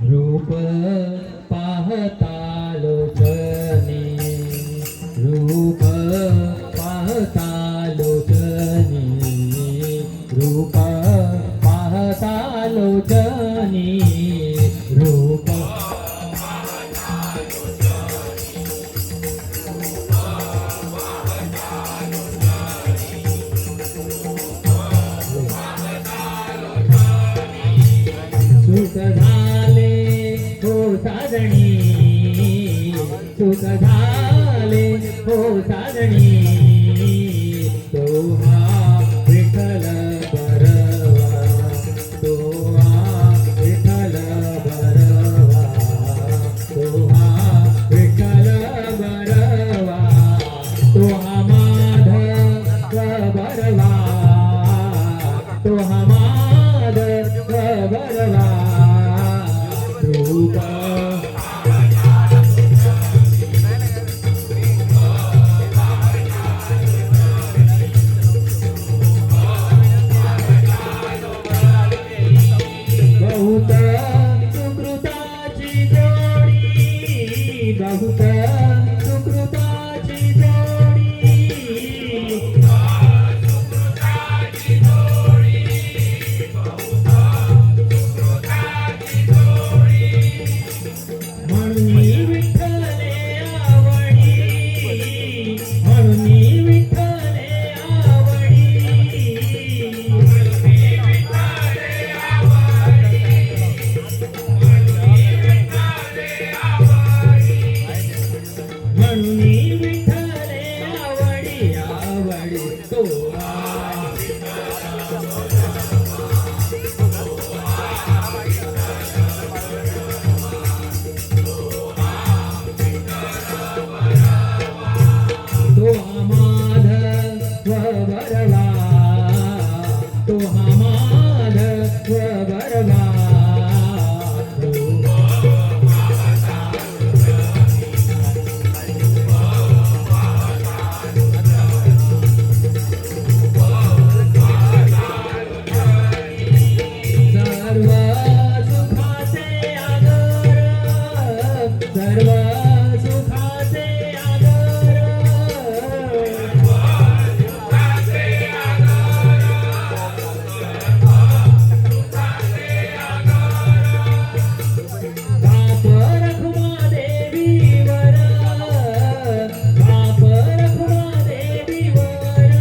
रूप पाहता लोचनी, रूप पाहता लोचनी, रूप पाहता लोचनी, रूप सुख झाले हो साजणी, सुख झाले हो साजणी, तोहा विठ्ठल बरवा, तोहा विठ्ठल बरवा, तोहा विठ्ठल बरवा, तोहा माधव बरवा, तोहा माधव बरवा, रूप बहुत सुकृताची जोडी, बहुत सुकृताची जोडी, म्हणून विठ्ठले आवडी, म्हणून विठ्ठले आवडी, म्हणून विठ्ठले आवडी, आवडी तोहा तोहा माधव बरवा, तोहा माधव बरवा, सर्व सुखाचे आगर, सर्व सुखाचे आगर, बाप रखुमा देवीवर, बाप रखुमा देवीवर,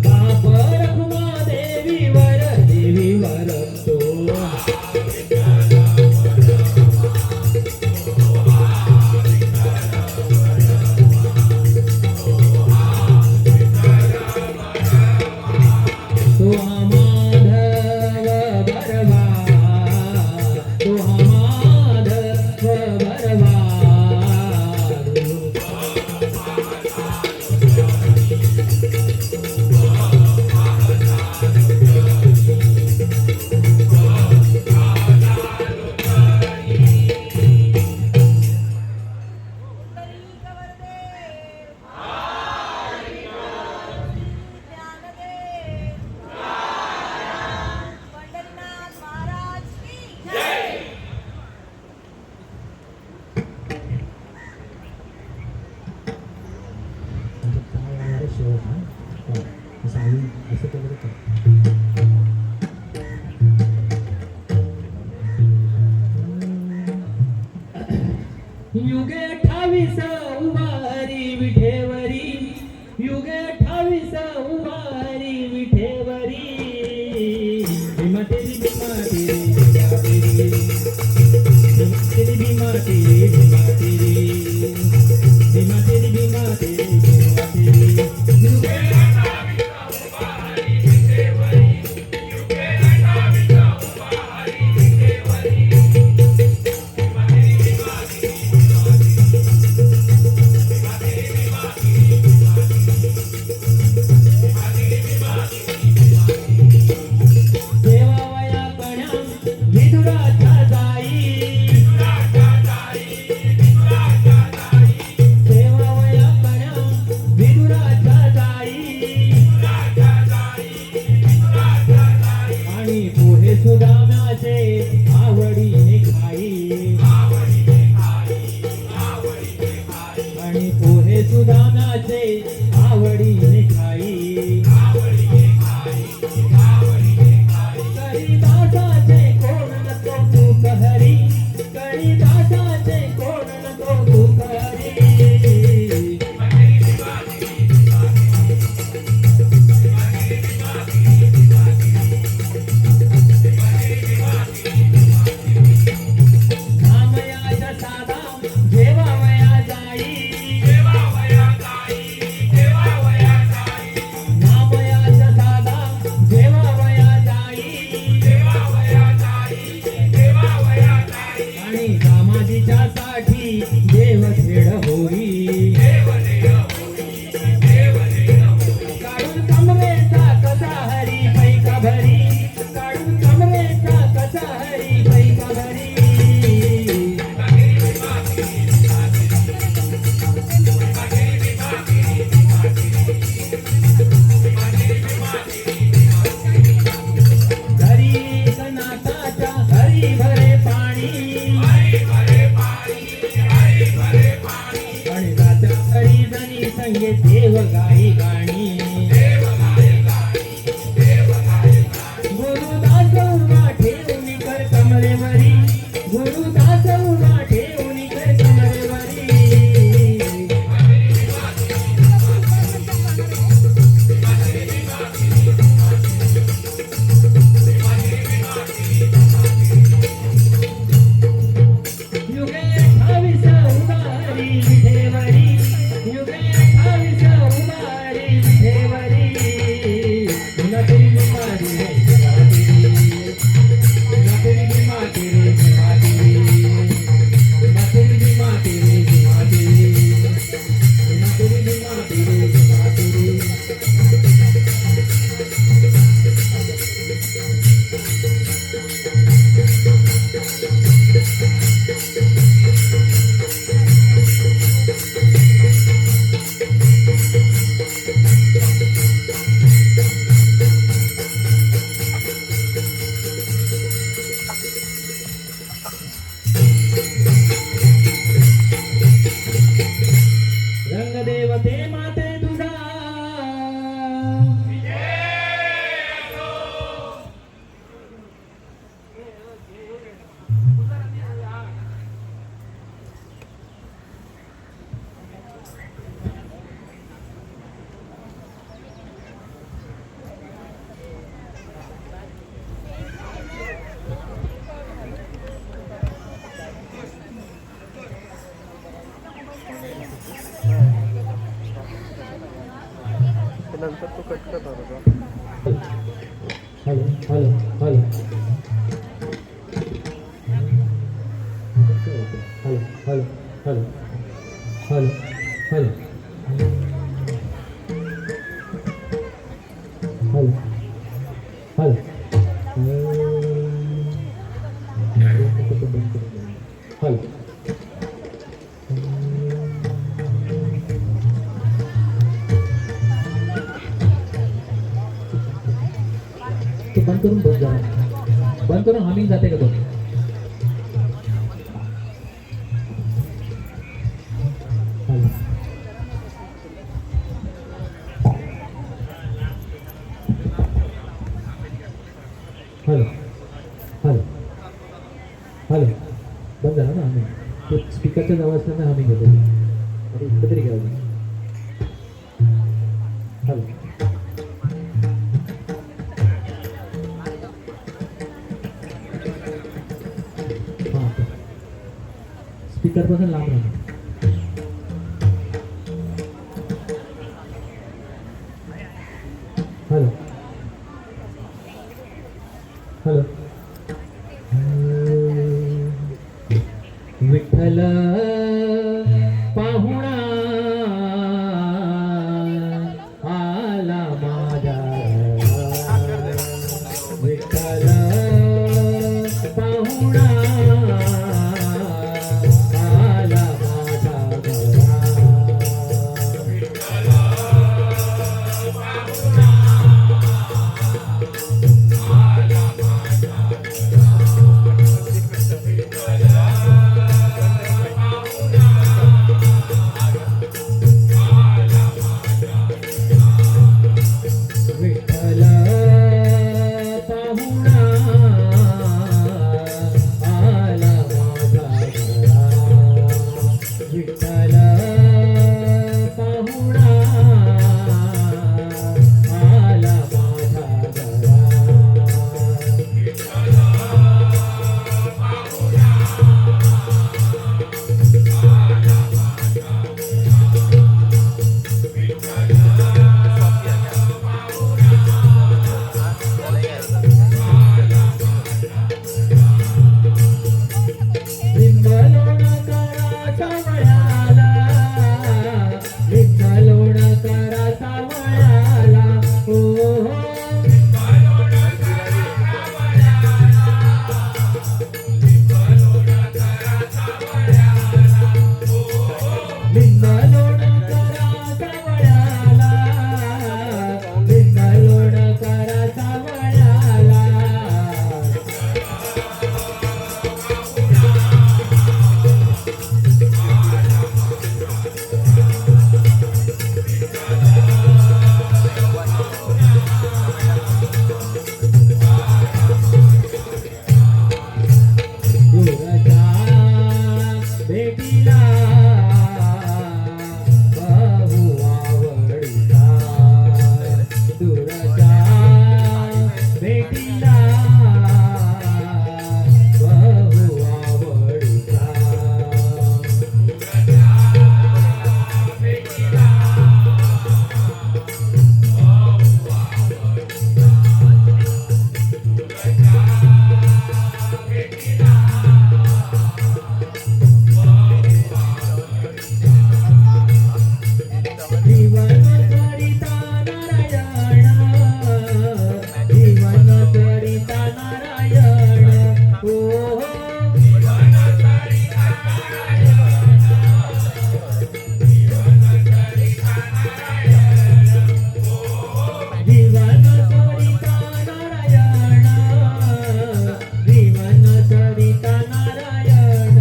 बाप रखुमा देवीवर, देवीवर तो तोहा माधव बरवा, तोहा माधव बरवा, युगे 28 उभारी विठेवरी, युगे 28 उभारी विठेवरी, भीमा तेरी भीमा तेरी भीमा तेरी, भीमा तेरी भीमा तेरी भीमा तेरी, भीमा तेरी भीमा तेरी भीमा तेरी, युगे 28 उभारी विठेवरी, युगे 28 उभारी विठेवरी, भीमा तेरी भीमा तेरी भीमा तेरी, भीमा तेरी भीमा तेरी भीमा तेरी, भीमा तेरी भीमा तेरी भीमा तेरी, आणि पोहे सुदानाचे आवडीने खाई कळीदासाचे कोण नको तूक हरी कळीदासाचे कोण नको तूक हरी नामयाच्या साधा जेवावया जाई नामयाच्या साधा जेवावया जाई आणि समाधीच्या साठी देव खेळ होई काढून कमरेचा कसा हरी पैका भरी काढून कमरेचा कसा हरी पैका भरी हरी नाथाच्या हरी भरे पाणी आणि रात्र हरी जनी संगे देव गाई गाणी गुरुदास उभा ठेवून कर कमरेवरी गुरुदास उभा ठेवून कर कमरेवरी युगे 28 उभारी विठेवरी युगे 28 उभारी विठेवरी नकरी मारी नकरी माती रे माती नकरी माती रे माती नकरी माती रे माती रंगदेवते माते तुझा नंतर तू कट कर होता hello hello hello hello hello hello hello hello hello hello hello ते बंद करून बघ जरा बंद करून हमिंग जाते का बघ हॅलो हॅलो हॅलो बंद झाला ना हमिंग ते स्पीकरच्या जवळ असताना हमिंग होते अरे इकडे तरी घ्यावं हॅलो स्पीकर पासून लांब राहा हॅलो हॅलो विठ्ठल पाहुणा आला माझा विठ्ठल पाहुणा आला लिंगलोण करा सावळ्याला, लिंगलोण करा सावळ्याला. दूरच्या भेटीला बहु आवडीचा, दूरच्या भेटीला बहु आवडीचा. जीवन करिता नारायण, जीवन करिता नारायण. ओ जीवन करिता नारायण, जीवन करिता नारायण. जीवन करिता नारायण, जीवन करिता नारायण.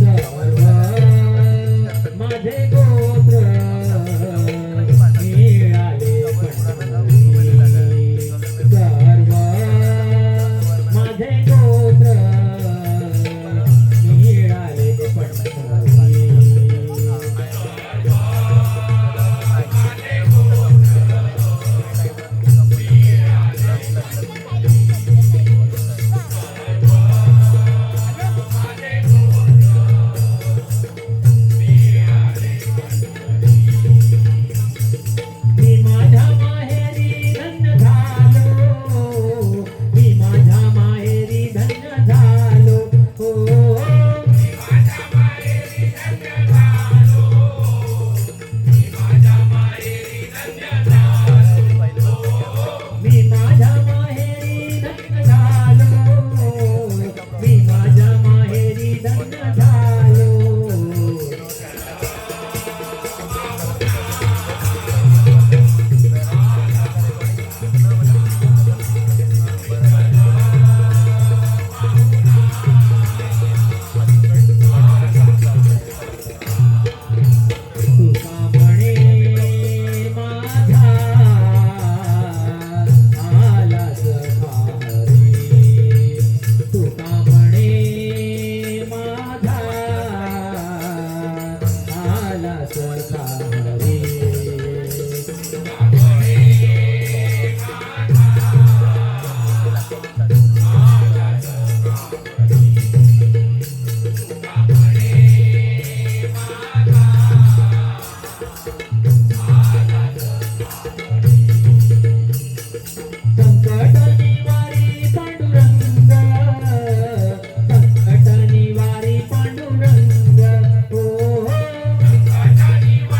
सर्व माझे गोत्र मिळाले पंढरी, सर्व माझे गोत्र मिळाले पंढरी. मी माझ्या माहेरी धन्य झालो, मी माझ्या माहेरी धन्य झालो. हो मी माझ्या माहेरी धन्य झालो, मी माझ्या माहेरी धन्य झालो. मी माझ्या माहेरी धन्य झालो, मी माझ्या माहेरी धन्य झालो. तुका म्हणे माझा आलास भारी, तुका म्हणे माझा आलास भारी. संकट निवारी पांडुरंग, संकट निवारी पांडुरंग. ओ संकट निवारी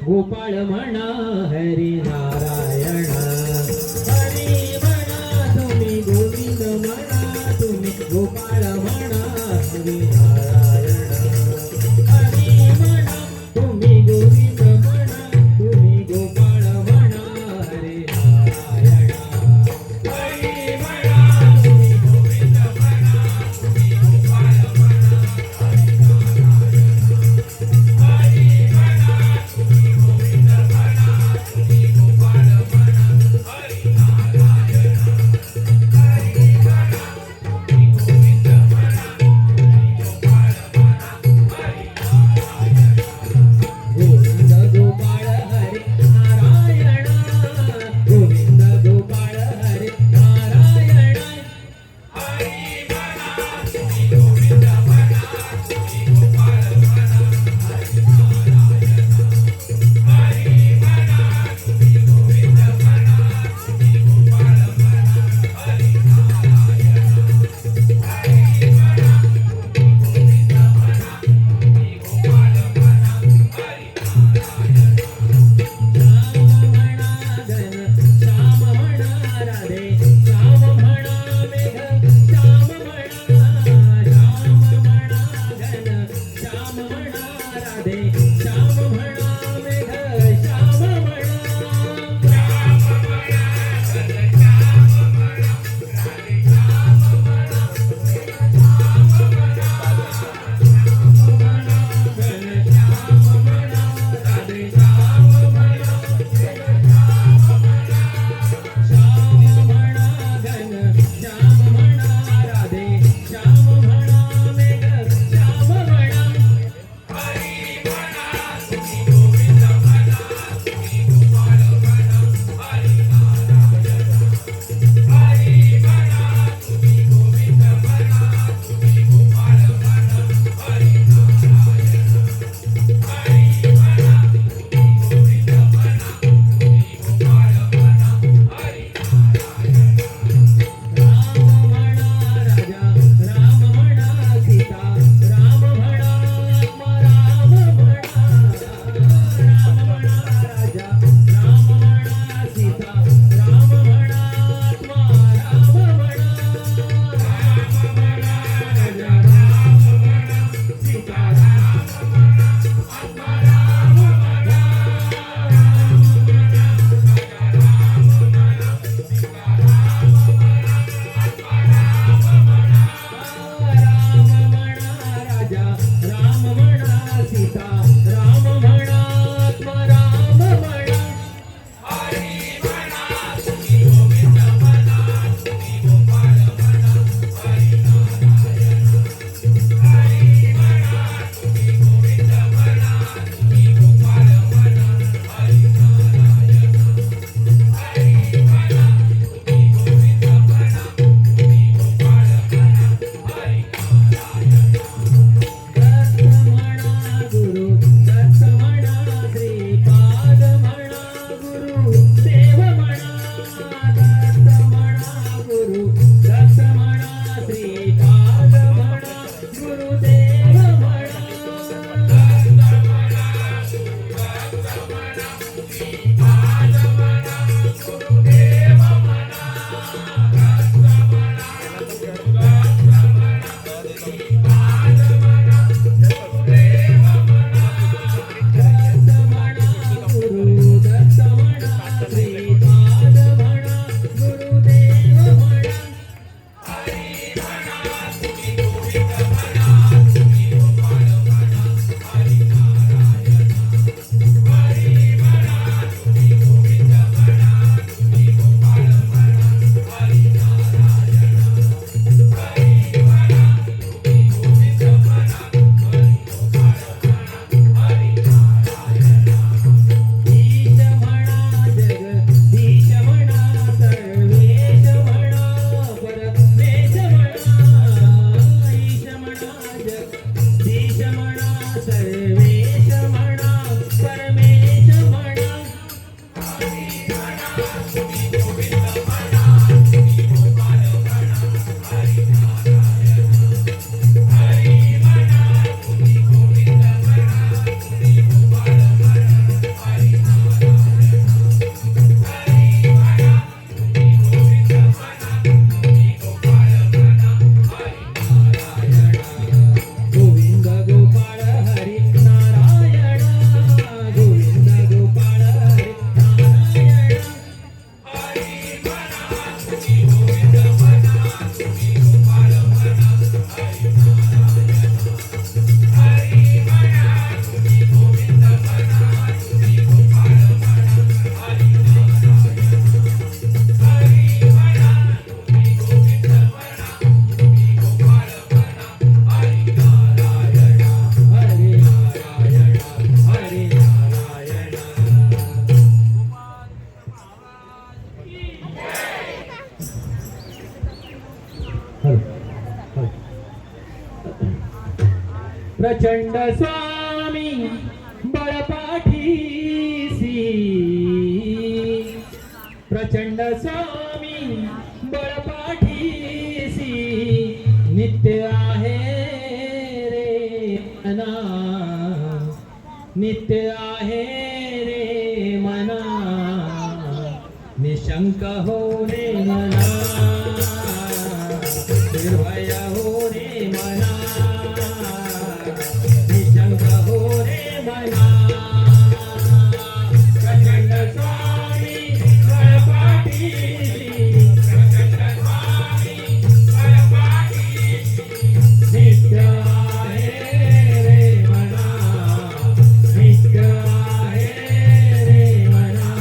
गोपाळ म्हणा हरी नारायण. हरी म्हणा तुम्ही गोविंद म्हणा तुम्ही गोपाळ म्हणा हरी नारायण. हरी म्हणा तुम्ही गोविंद म्हणा तुम्ही गोपाळ म्हणा हरी नारायण. हरी म्हणा तुम्ही गोविंद म्हणा तुम्ही गोपाळ म्हणा हरी नारायण. हरी म्हणा तुम्ही गोविंद म्हणा तुम्ही गोपाळ म्हणा प्रचंड स्वामी बळपाठीसी, प्रचंड स्वामी बळपाठीसी, नित्य आहे रे मना, नित्य आहे रे मना, निशंक हो रे मना, निर्भय हो रे मना, निशंक हो रे मना. प्रचंड स्वामी बळपाठीसी, प्रचंड स्वामी बळपाठीसी, नित्य आहे रे मना, नित्य आहे रे मना.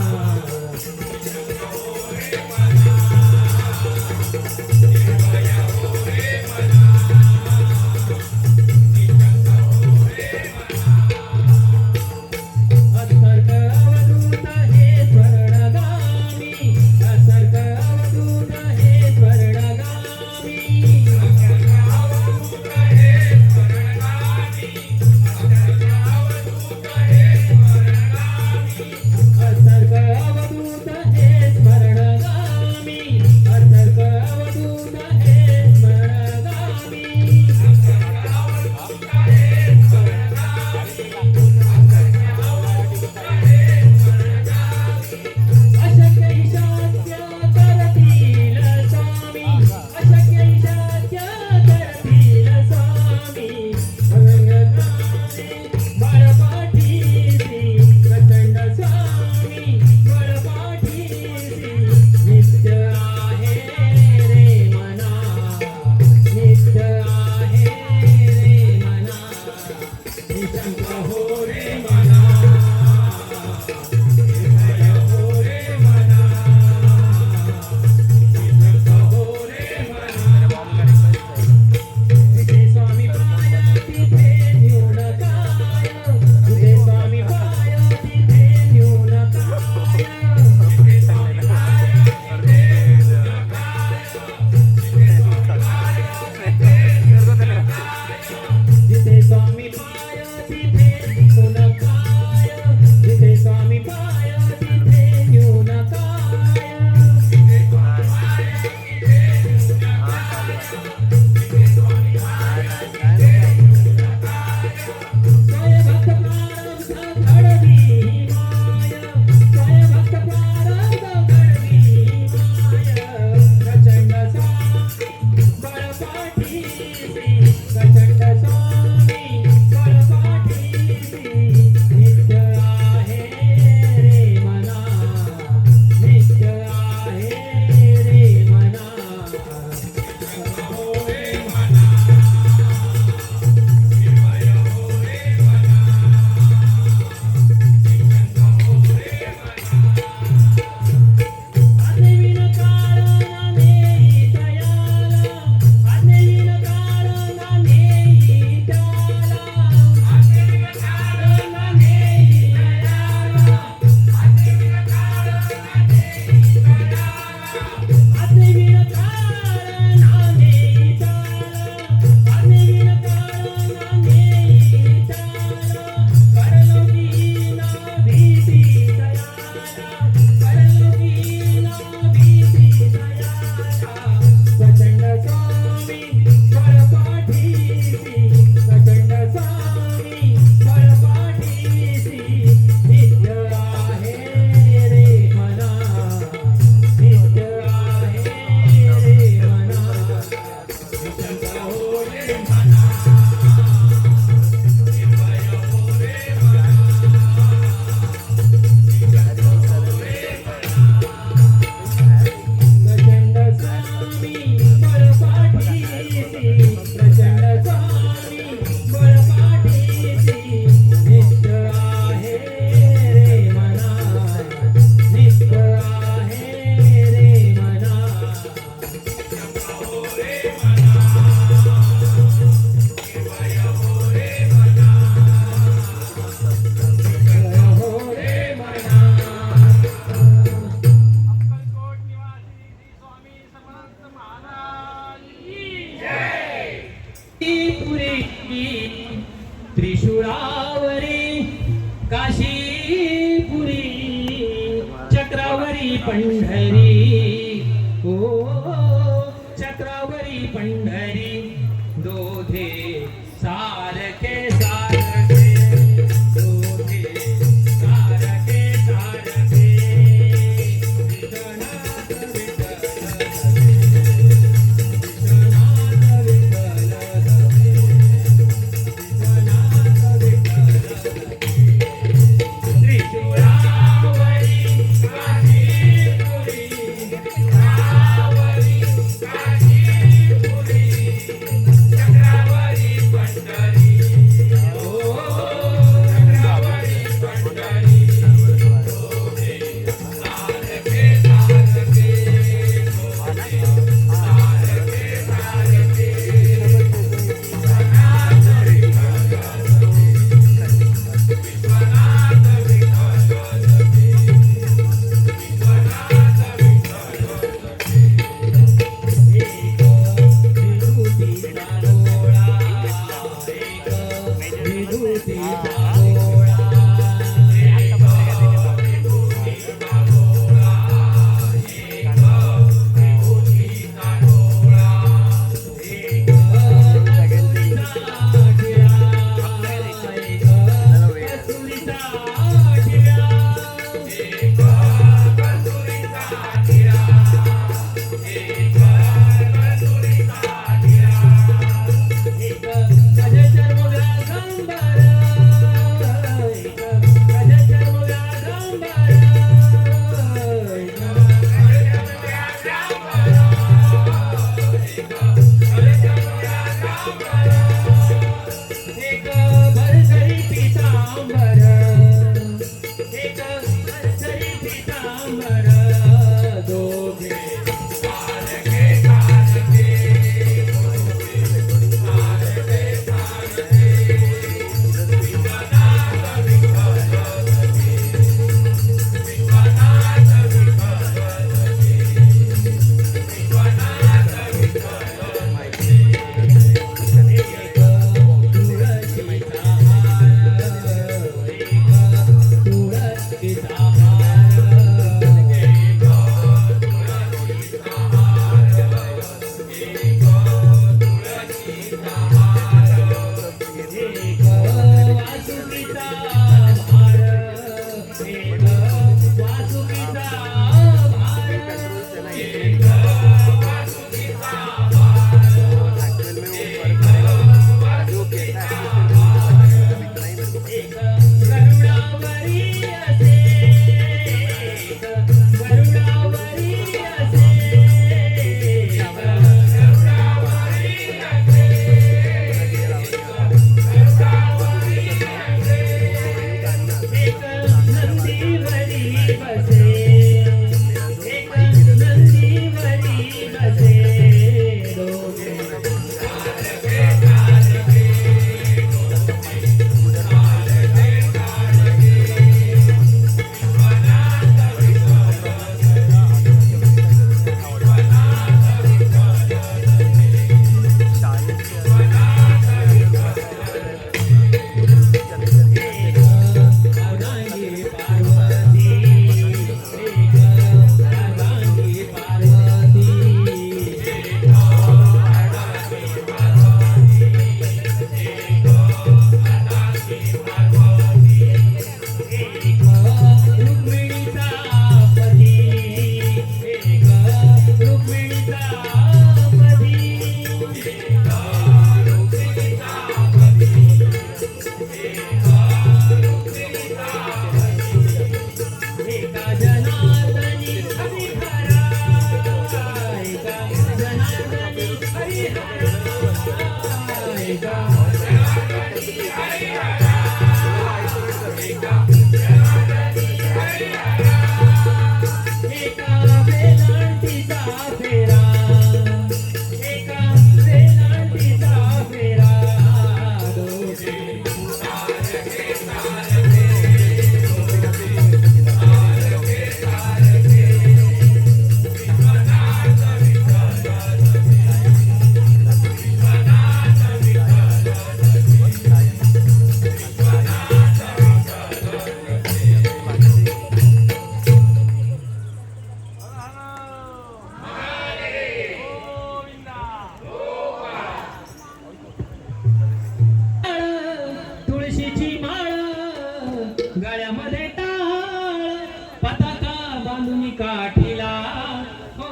पंढरी ओ चक्रावरी पंढरी दोघे सारखे सारखे दोघे सारखे सारखे विठ्ठलात विठ्ठल विठ्ठलात विठ्ठल त्रिशूळावरी काशीपुरी रावरी काशीपुरी चक्रावरी पंढरी ओ चक्रावरी पंढरी दोघे सारखे सारखे दोघे सारखे सारखे विश्वनाथ बांधून काठीला हो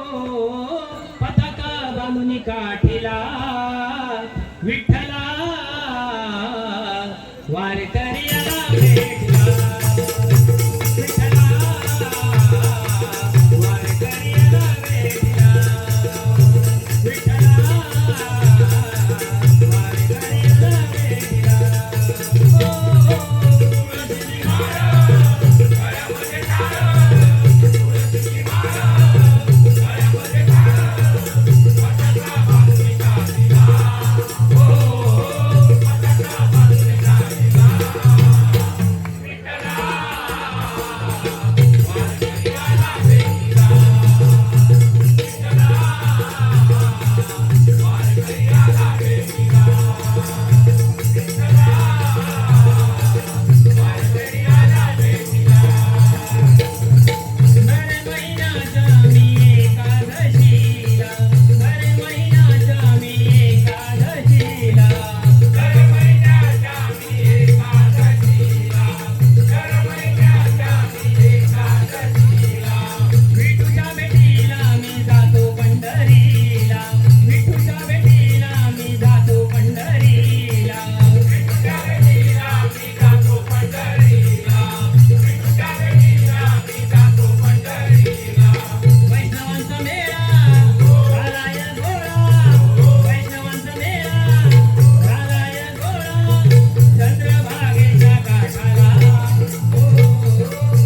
पताका बांधून काठीला विठ्ठला वारकरी आला भेटला विठ्ठला वारकरी आला भेटला विठ्ठला वारकरी आला भेटला हो तुळशीची माळा गळ्यामध्ये टाळ तुळशीची माळा गळ्यामध्ये टाळ पताका बांधून काठीला हो पताका बांधून काठीला विठ्ठला वारकरी आला भेटला विठ्ठला वारकरी आला भेटला विठ्ठला वारकरी आला भेटला भर महिन्याच्या मी एकादशीला भर महिन्याच्या मी एकादशीला भर महिन्याच्या मी एकादशीला भर महिन्याच्या मी एकादशीला विठूच्या भेटीला मी जातो पंढरीला विठूच्या भेटीला मी जातो पंढरीला विठूच्या भेटीला मी जातो पंढरीला विठूच्या भेटीला मी जातो पंढरीला वैष्णवांचा मेळा रागाय गोळा वैष्णवांचा मेळा रागाय गोळा चंद्रभागेच्या काठाला हो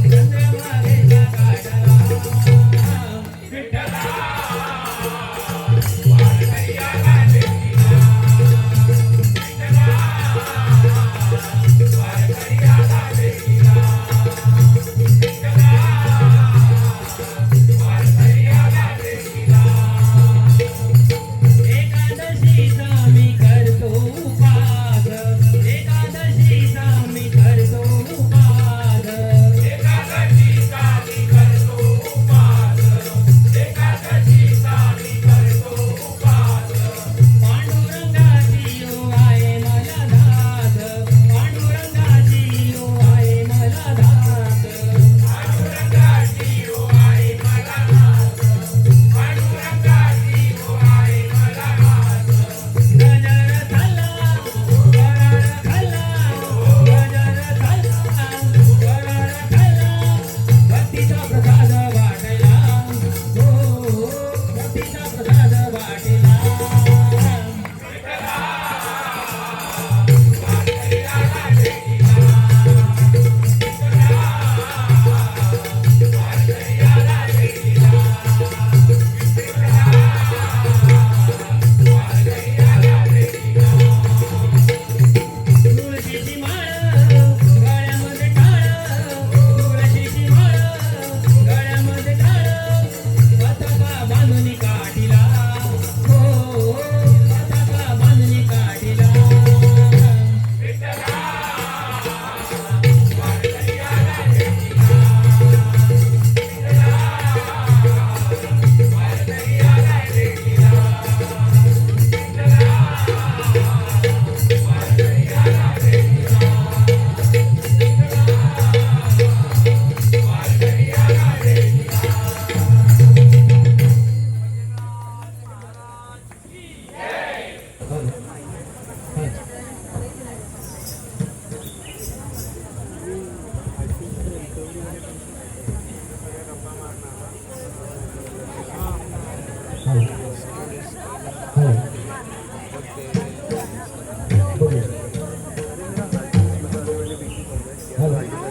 चंद्रभागेच्या काठाला विठ्ठला वारकरी आला भेटीला विठ्ठला वारकरी आला भेटीला विठ्ठला वारकरी आला भेटीला एकादशीचा मी करतो उपास एकादशीचा मी करतो उपास एकादशीचा मी करतो उपास एकादशीचा मी करतो उपास पांडुरंगाची ओ आहे मला दास पांडुरंगाची ओ आहे मला दास पांडुरंगाची ओ आहे मला दास पांडुरंगाची ओ आहे मला दास गजर झाला वराळ खाल्ला गजर झाला वराळ खाल्ला भक्तीचा प्रसाद वाटला हो भक्तीचा प्रसाद वाटला वारकरी आला भेटीला वारकरी आला भेटीला वारकरी आला भेटीला तुळशीची माळ गळ्यामध्ये टाळ तुळशीची माळ गळ्यामध्ये टाळ पताका बांधून काठीला हो पताका बांधून काठीला विठ्ठला वारकरी आला भेटीला विठ्ठला वारकरी आला भेटीला विठ्ठला वारकरी आला भेटीला वारकरी आला भेटीला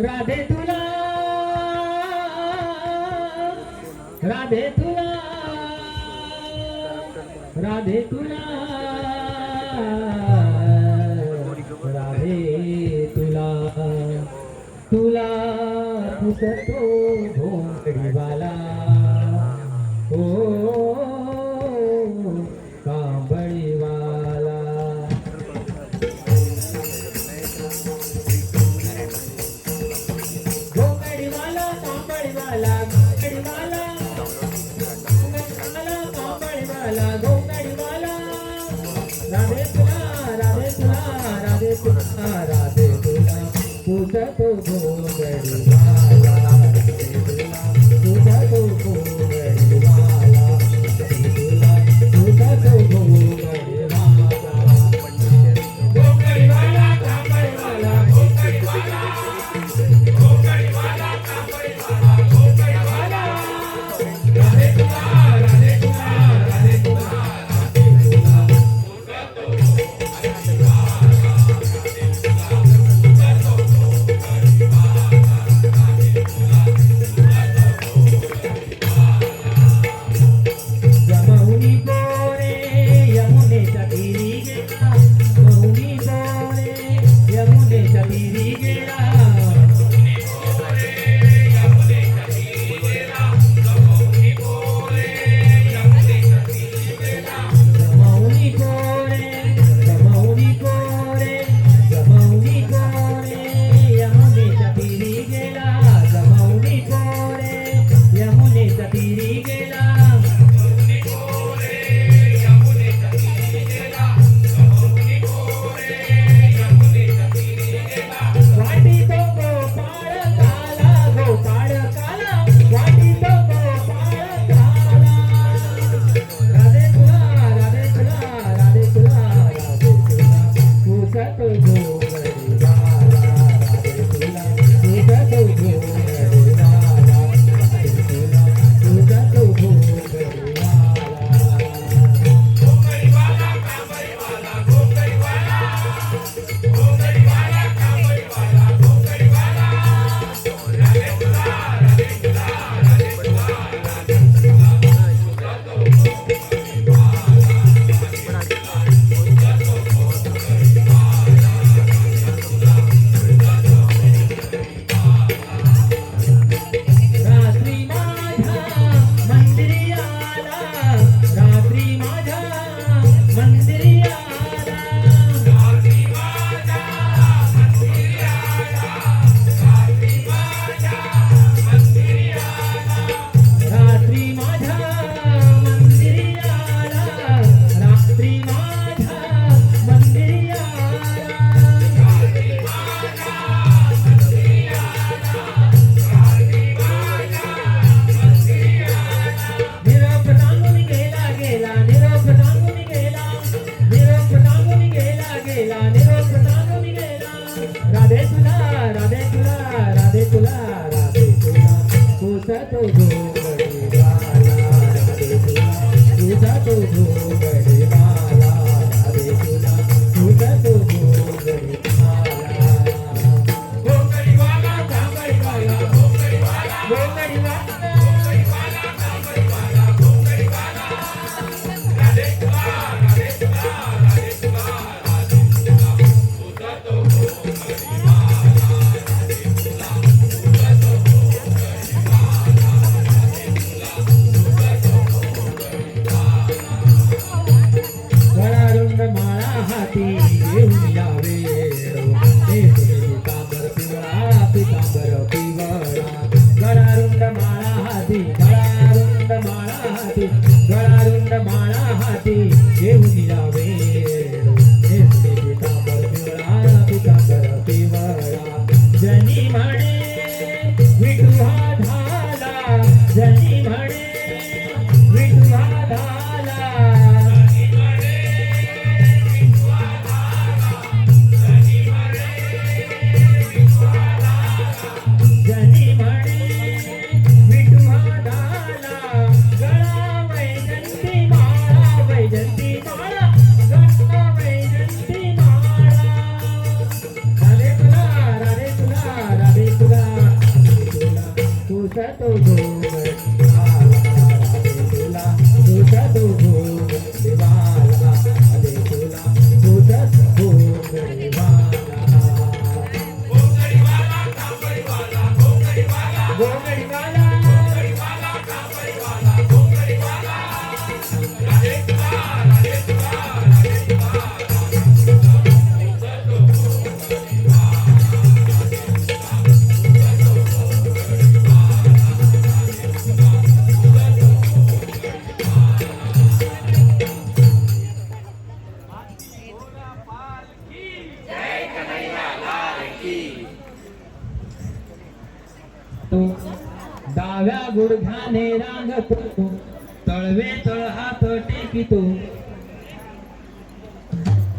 राधे तुला राधे तुला राधे तुला राधे तुला तुला पुसतो भोंगडीवाला ओ कांबळीवाला घोंगडीवाला घोंगडीवाला घोंगडीवाला घोंगडीवाला राधे तुला राधे तुला राधे तुला राधे तुला तुझा तो घोंगडीवाला राधे तुला तुझा तो घोंगडीवाला राधे तुला तुझा तो घोंगडीवाला घोंगडीवाला घोंगडीवाला घोंगडीवाला घोंगडीवाला घोंगडीवाला घोंगडीवाला राधे तुला राधे तुला राधे तुला जमौनी बोरे यमुनेच्या तीरी गेला जमौनी बोरे यमुनेच्या तीरी गेला जमौनी बोरे यमुनेच्या तीरी गेला जमौनी बोरे यमुनेच्या तीरी गेला जमौनी बोरे जमौनी बोरे जमौनी बोरे यमुनेच्या तीरी गेला जमौनी बोरे यमुनेच्या तीरी गेला वाटी तो गोपाळ काला गोपाळ काला वाटी तो गोपाळ काला राधे तुला राधे तुला राधे तुला राधे तुला तुझा तो घोंगडीवाला राधे तुला तुझा तो घोंगडीवाला राधे तुला तुझा तो घोंगडीवाला घोंगडीवाला कांबळीवाला घोंगडीवाला घोंगडीवाला कांबळीवाला घोंगडीवाला राधे तुला राधे तुला राधे तुला राधे तुला तुझा तो रात्री माझ्या मंदिरी आला रात्री माझ्या मंदिरी आला रात्री माझ्या मंदिरी आला रात्री माझ्या मंदिरी आला रात्री माझ्या मंदिरी आला रात्री माझ्या मंदिरी आला रात्री माझ्या मंदिरी निरोप टांगून गेला गेला निरोप टांगून गेला निरोप टांगून गेला गेला निरोप टांगून गेला राधे तुला राधे तुला राधे तुला राधे तुला तुझा तो घोंगडीवाला राधे तुला तुझा तो घोंगडीवाला राधे तुला तुझा तो घोंगडीवाला घोंगडीवाला घोंगडीवाला घोंगडीवाला घोंगडीवाला गळारुंड माळा हाती घेऊन यावे पितांबर पिवळा पितांबर पिवळा गळारुंड माळा हाती गळारुंड माळा हाती गळारुंड माळा हाती घेऊन यावे पितांबर पिवळा पितांबर पिवळा जनी म्हणे विठू हा झाला जनी म्हणे विठू हा झाला जनी म्हणे विठू हा झाला गळा वैजंती माळा वैजंती माळा गळा वैजंती माळा राधे तुला राधे तुला राधे तुला राधे तुला तुझा तो घोंगडीवाला राधे तुला तुझा तो घोंगडीवाला राधे तुला तुझा तो घोंगडीवाला घोंगडीवाला कांबळीवाला घोंगडीवाला घोंगडीवाला घोंगडीवाला कांबळीवाला घोंगडीवाला राधे तुला राधे तुला राधे तुला की तो डाव्या गुडघ्याने रांगतो तळवे तळ हात टेकितो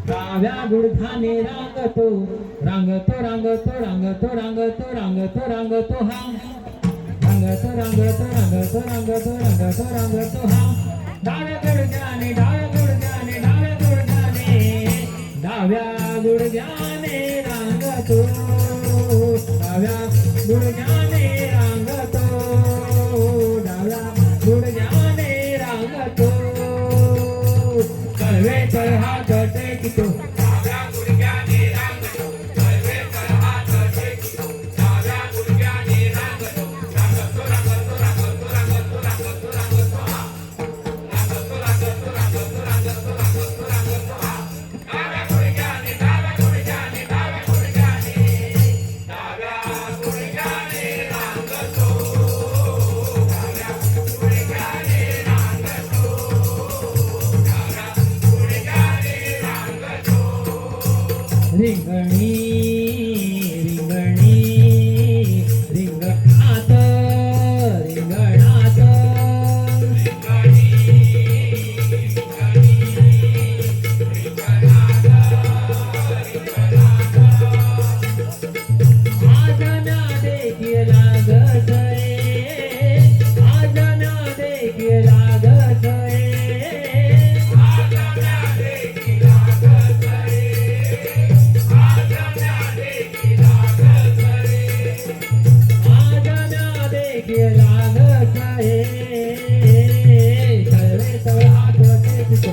डाव्या गुडघ्याने रांगतो रांगतो रांगतो रांगतो रांगतो रांगतो रांगतो हा रांगतो रांगतो रांगतो रांगतो रांगतो रांगतो हा डाव्या गुडघ्याने डाव्या गुडघ्याने डाव्या गुडघ्याने डाव्या गुडघ्याने रांगतो डाव्या गुडघ्याने रांगतो डाव्या गुडघ्याने रांगतो तळवे तळ हात टेकितो डाव्या गुडघ्याने रांगतो तळवे तळ हात टेकितो डाव्या गुडघ्याने रांगतो रांगतो रांगतो रांगतो रांगतो रांगतो रांगतो हा रांगतो रांगतो रांगतो रांगतो रांगतो रांगतो हा डाव्या गुडघ्याने डाव्या गुडघ्याने डाव्या गुडघ्याने डाव्या गुडघ्याने रांगतो डाव्या गुडघ्याने रांगतो डाव्या गुडघ्याने रांगतो रिंगणी रिंगणी रिंगणात रिंगणात आज ना देखील लागत रे आज ना देखील लागत रे आज ना देखील लागत रे तळवे तळ हात टेकितो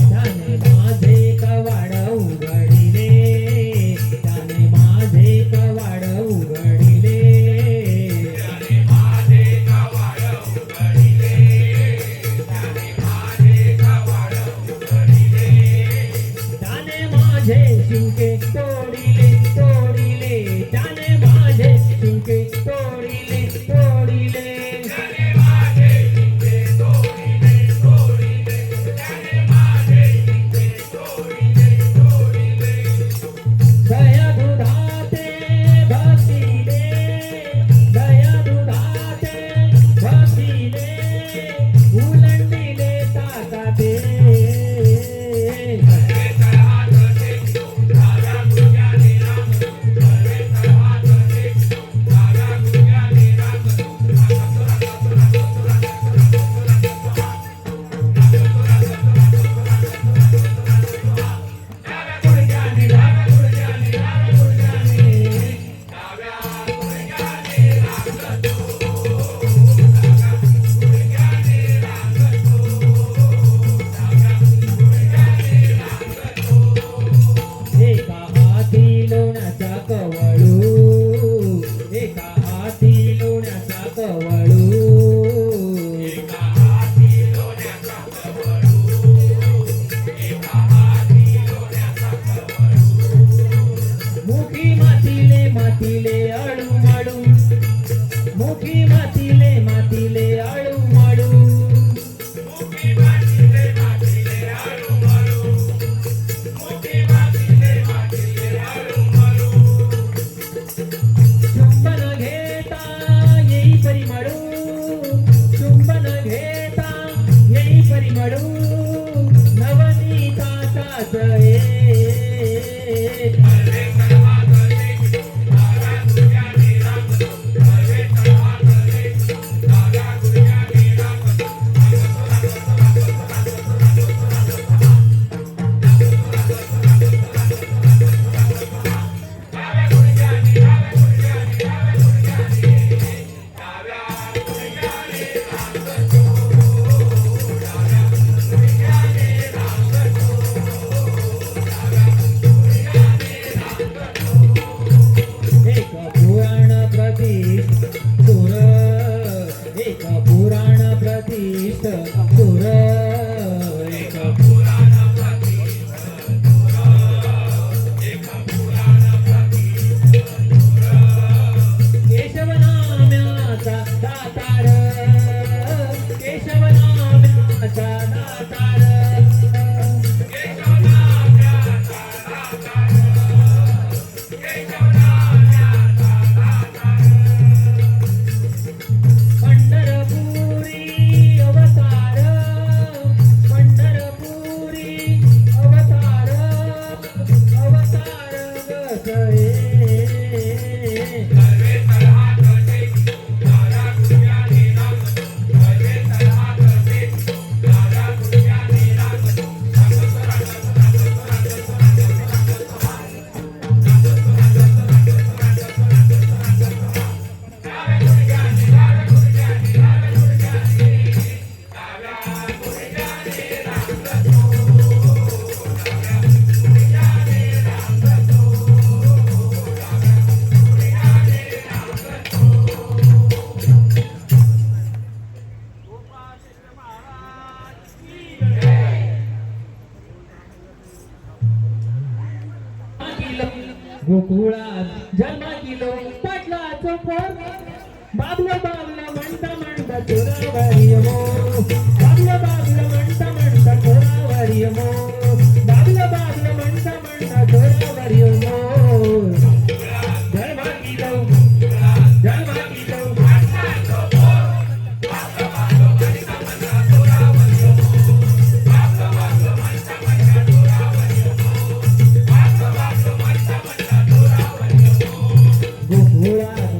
त्याने माझे कवाड उघडिले त्याने माझे कवाड उघडिले त्याने माझे शिंके तोडिले तोडिले त्याने माझे शिंके तोडिले तोडिले दया दुधाते भक्तीले दया दुधाते भक्तीले उलंडीले ताकाते एका हाती लोण्याचा कवळू एका हाती लोण्याचा कवळू मुखी मातीले मातीले अळू माडू मुखी मातीले मातीले अळू माडू चुंबन घेता येई परिमळू चुंबन घेता येई परिमळू नवनीताचाच डाव्या गुडघ्याने जन्मा किलो पाटलाचं पोर बाबलं बाबलं म्हणता म्हणता चोरावर यमो बाबलं बाबलं म्हणता म्हणता चोरावर यमो बाबलं बाबलं म्हणता म्हणता चोरावर यमो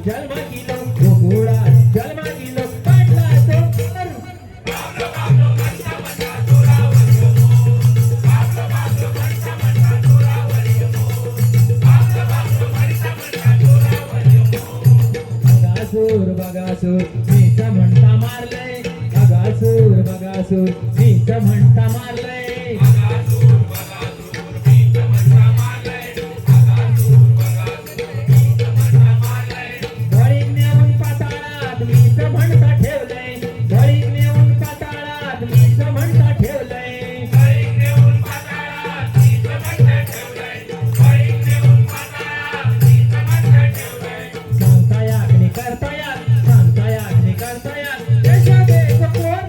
जन्मा किलो गोकुळा जन्मा किलो पाटलाचं पोर बगासूर मीच म्हणता मारलंय बगासूर मीच म्हणता मारलंय बळीक नेऊन पाताळात मीच म्हणता ठेवलंय बळीक नेऊन पाताळात मीच म्हणता ठेवलंय सांगता याग्नी करता देशादेश पोर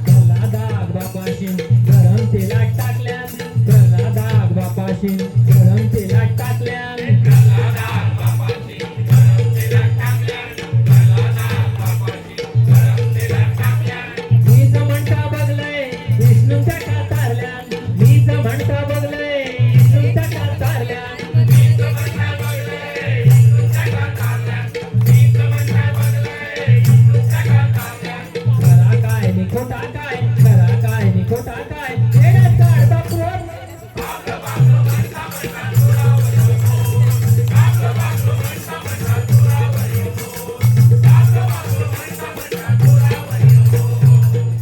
प्रल्हादाग बापाशी गरम तेलात टाकल्यान प्रल्हादाग बापाशी गरम तेलात टाकल्यान मीच म्हणता बघलंय विष्णू त्या तारल्यान मीच म्हणता बघलंय विष्णू त्या तारल्यान खरा काय नि खोटा काय खरा काय नि खोटा काय येण्यात काढता पोर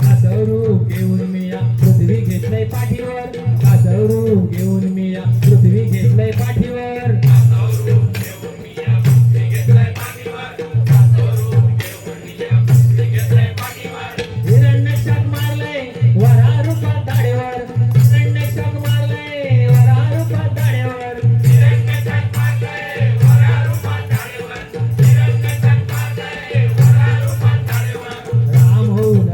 कासव रूप घेऊन मी या पृथ्वी घेतलंय पाठीवर कासव रूप घेऊन मी या पृथ्वी घेतलंय पाठीवर हिरण्यशक मारलंय वरा रूपात दाढेवर हिरण्यशक मारलंय वरा रूपात दाढेवर राम होऊन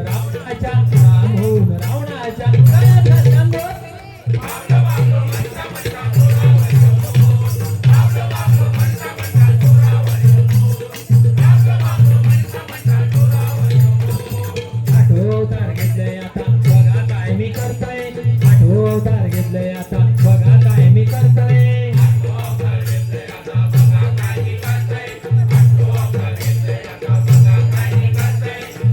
रावणाच्या गळ्यात घातला अवतार घेतलंय आता बघा काय मी करतोय अवतार घेतलंय आता बघा काय मी करतोय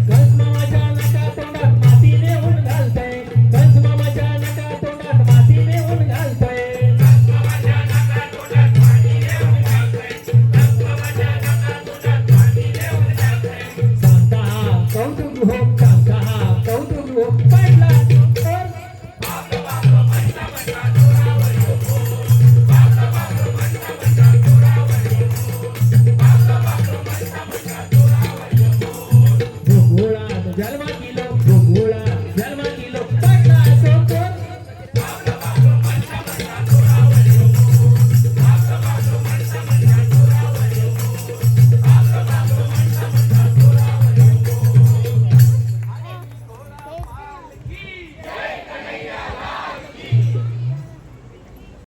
कंस मामाच्या नका तोंडात माती नेऊन घालतोय कंस मामाच्या नका तोंडात माती नेऊन घालतोय सांगता कौतुक हो